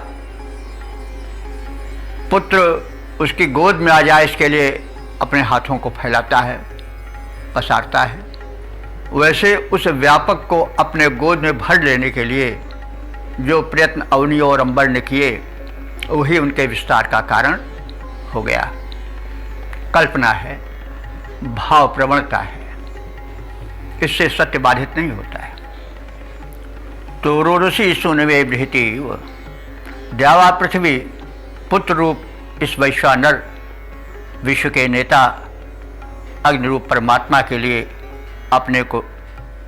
पुत्र उसकी गोद में आ जाए इसके लिए अपने हाथों को फैलाता है, पसारता है, वैसे उस व्यापक को अपने गोद में भर लेने के लिए जो प्रयत्न अवनी और अंबर ने किए वही उनके विस्तार का कारण हो गया। कल्पना है, भाव प्रवणता है, इससे सत्य बाधित नहीं होता है। तो रोदसी सुनवे बृहति द्यावा पृथ्वी पुत्र रूप इस वैश्वानर विश्व के नेता अग्नि रूप परमात्मा के लिए अपने को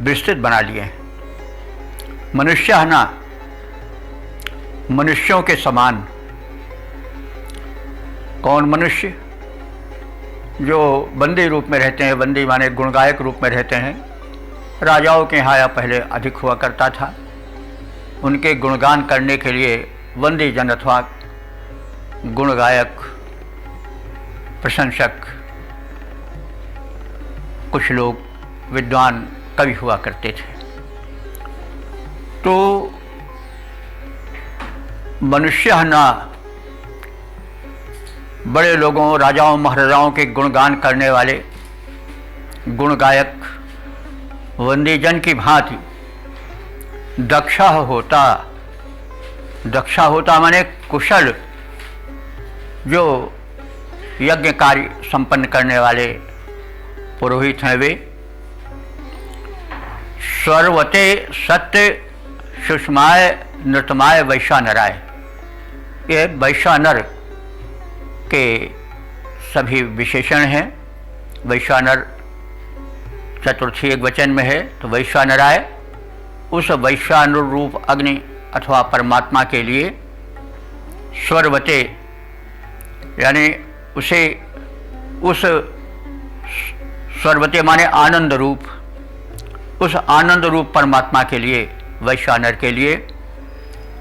विस्तृत बना लिए हैं। मनुष्य ना मनुष्यों के समान। कौन मनुष्य? जो बंदी रूप में रहते हैं, बंदी माने गुणगायक रूप में रहते हैं। राजाओं के यहाँ यह पहले अधिक हुआ करता था। उनके गुणगान करने के लिए बंदी जन अथवा गुणगायक, प्रशंसक, कुछ लोग विद्वान कवि हुआ करते थे। तो मनुष्य ना बड़े लोगों, राजाओं, महाराजाओं के गुणगान करने वाले गुणगायक वंदीजन की भांति दक्षा होता। दक्षा होता माने कुशल, जो यज्ञ कार्य संपन्न करने वाले पुरोहित हैं वे। सर्वते सत्य सुषमाय नृतमाय वैश्वानराय, ये वैश्वानर के सभी विशेषण हैं। वैश्वानर चतुर्थी एक वचन में है, तो वैश्वानराय उस वैश्वानर रूप अग्नि अथवा परमात्मा के लिए स्वरवते यानी उसे उस स्वरवते माने आनंद रूप, उस आनंद रूप परमात्मा के लिए, वैश्वानर के लिए,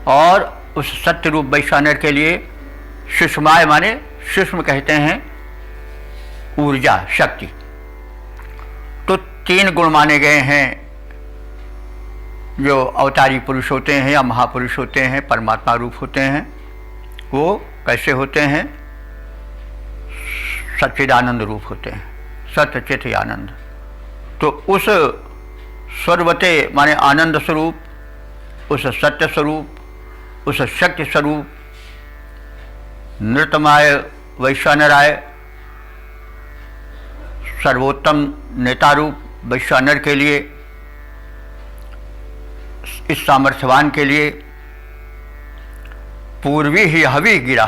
और उस सत्य रूप वैश्वानर के लिए सुषमाय माने सूक्ष्म कहते हैं ऊर्जा, शक्ति। तो तीन गुण माने गए हैं जो अवतारी पुरुष होते हैं या महापुरुष होते हैं, परमात्मा रूप होते हैं। वो कैसे होते हैं? सच्चिदानंद रूप होते हैं, सत्य चित आनंद। तो उस सर्वते माने आनंद स्वरूप, उस सत्य स्वरूप, उस शक्ति स्वरूप नृतमाय वैश्वानराय सर्वोत्तम नेता रूप वैश्वानर के लिए, इस सामर्थ्यवान के लिए पूर्वी ही हवि गिरा।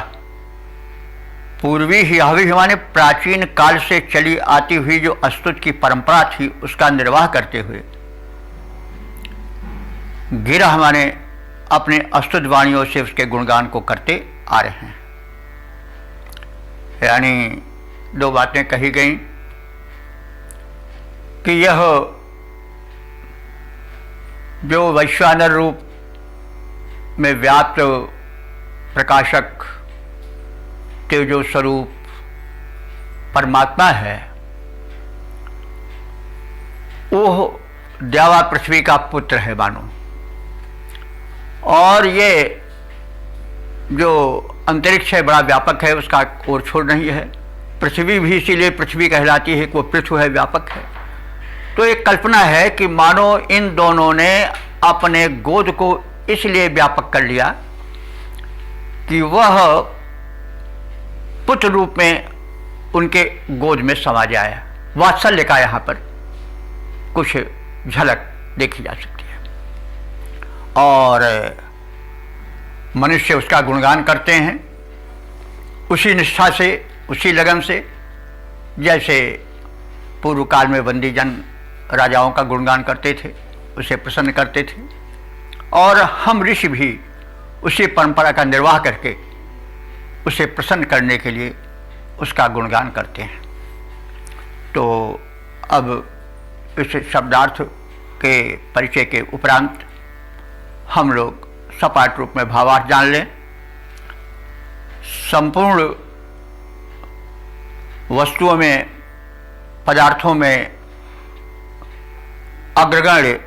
पूर्वी ही हवि माने प्राचीन काल से चली आती हुई जो स्तुति की परंपरा थी उसका निर्वाह करते हुए गिरा माने अपने स्तुति वाणियों से उसके गुणगान को करते आ रहे हैं। यानी दो बातें कही गई कि यह जो वैश्वानर रूप में व्याप्त प्रकाशक तेजो स्वरूप परमात्मा है, वो द्यावा पृथ्वी का पुत्र है मानो। और ये जो अंतरिक्ष है बड़ा व्यापक है, उसका ओर छोड़ नहीं है। पृथ्वी भी इसीलिए पृथ्वी कहलाती है कि वो पृथ्वी है, व्यापक है। तो एक कल्पना है कि मानो इन दोनों ने अपने गोद को इसलिए व्यापक कर लिया कि वह पुत्र रूप में उनके गोद में समा जाए। वात्सल्य का यहाँ पर कुछ झलक देखी जा सकती है। और मनुष्य उसका गुणगान करते हैं उसी निष्ठा से, उसी लगन से, जैसे पूर्व काल में बंदी जन राजाओं का गुणगान करते थे, उसे प्रसन्न करते थे। और हम ऋषि भी उसी परंपरा का निर्वाह करके उसे प्रसन्न करने के लिए उसका गुणगान करते हैं। तो अब इस शब्दार्थ के परिचय के उपरांत हम लोग सपाट रूप में भावार्थ जान लें। संपूर्ण वस्तुओं में, पदार्थों में अग्रगण्य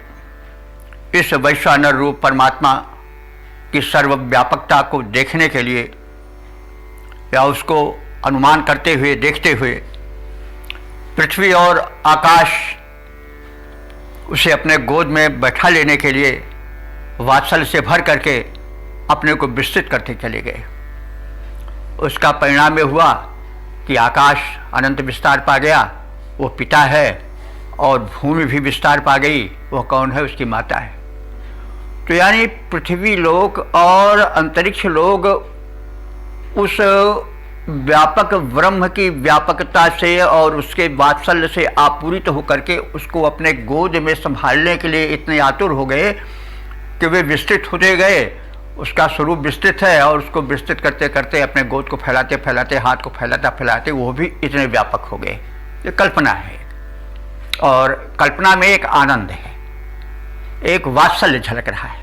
इस वैश्वानर रूप परमात्मा की सर्वव्यापकता को देखने के लिए या उसको अनुमान करते हुए, देखते हुए पृथ्वी और आकाश उसे अपने गोद में बैठा लेने के लिए वात्सल्य से भर करके अपने को विस्तृत करते चले गए। उसका परिणाम यह हुआ कि आकाश अनंत विस्तार पा गया, वो पिता है, और भूमि भी विस्तार पा गई, वो कौन है? उसकी माता है। तो यानी पृथ्वी लोक और अंतरिक्ष लोक उस व्यापक ब्रह्म की व्यापकता से और उसके वात्सल्य से आपूरित होकर के उसको अपने गोद में संभालने के लिए इतने आतुर हो गए कि वे विस्तृत होते गए। उसका स्वरूप विस्तृत है और उसको विस्तृत करते करते अपने गोद को फैलाते फैलाते, हाथ को फैलाते फैलाते वो भी इतने व्यापक हो गए। ये कल्पना है, और कल्पना में एक आनंद है, एक वात्सल्य झलक रहा है।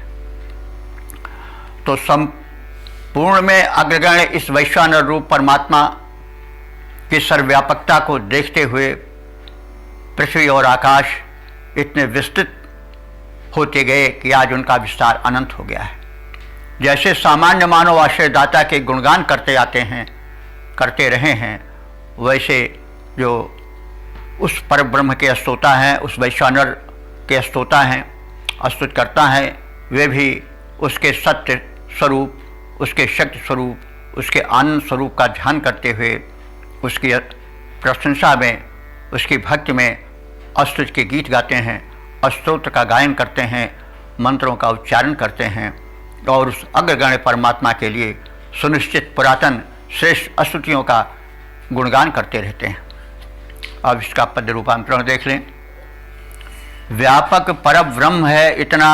तो संपूर्ण में अग्रगण्य इस वैश्वानर रूप परमात्मा की सर्वव्यापकता को देखते हुए पृथ्वी और आकाश इतने विस्तृत होते गए कि आज उनका विस्तार अनंत हो गया है। जैसे सामान्य मानव आश्रयदाता के गुणगान करते आते हैं, करते रहे हैं, वैसे जो उस पर ब्रह्म के स्तोता हैं, उस वैश्वानर के स्तोता हैं, स्तुत करता हैं, वे भी उसके सत्य स्वरूप, उसके शक्ति स्वरूप, उसके आनंद स्वरूप का ध्यान करते हुए उसकी प्रशंसा में, उसकी भक्ति में स्तुति के गीत गाते हैं, स्तोत्र का गायन करते हैं, मंत्रों का उच्चारण करते हैं और उस अग्रगण्य परमात्मा के लिए सुनिश्चित पुरातन श्रेष्ठ स्तुतियों का गुणगान करते रहते हैं। अब इसका पद रूपांतरण देख लें। व्यापक परब्रह्म है इतना,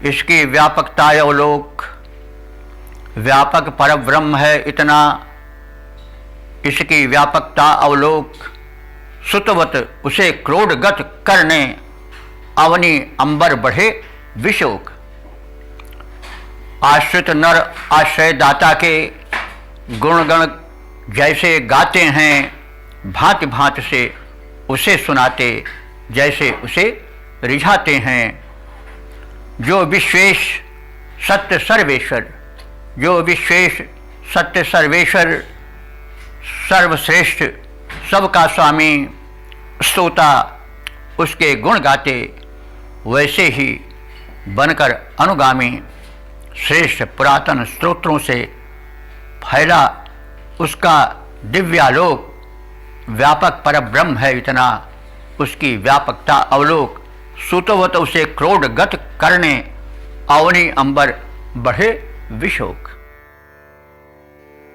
इसकी व्यापकता अवलोक। व्यापक परब्रह्म है इतना, इसकी व्यापकता अवलोक। सुतवत उसे क्रोडगत करने, अवनी अंबर बढ़े विशोक। आश्रित नर आश्रयदाता के गुणगण जैसे गाते हैं, भांति भांति से उसे सुनाते, जैसे उसे रिझाते हैं। जो विश्वेश सत्य सर्वेश्वर, जो विश्वेश सत्य सर्वेश्वर, सर्वश्रेष्ठ सबका स्वामी स्तोता उसके गुण गाते, वैसे ही बनकर अनुगामी श्रेष्ठ पुरातन स्तोत्रों से फैला उसका दिव्यालोक व्यापक परब्रह्म है इतना, उसकी व्यापकता अवलोक। सुतवत उसे क्रोडगत करने, अवनी अंबर बढ़े विशोक।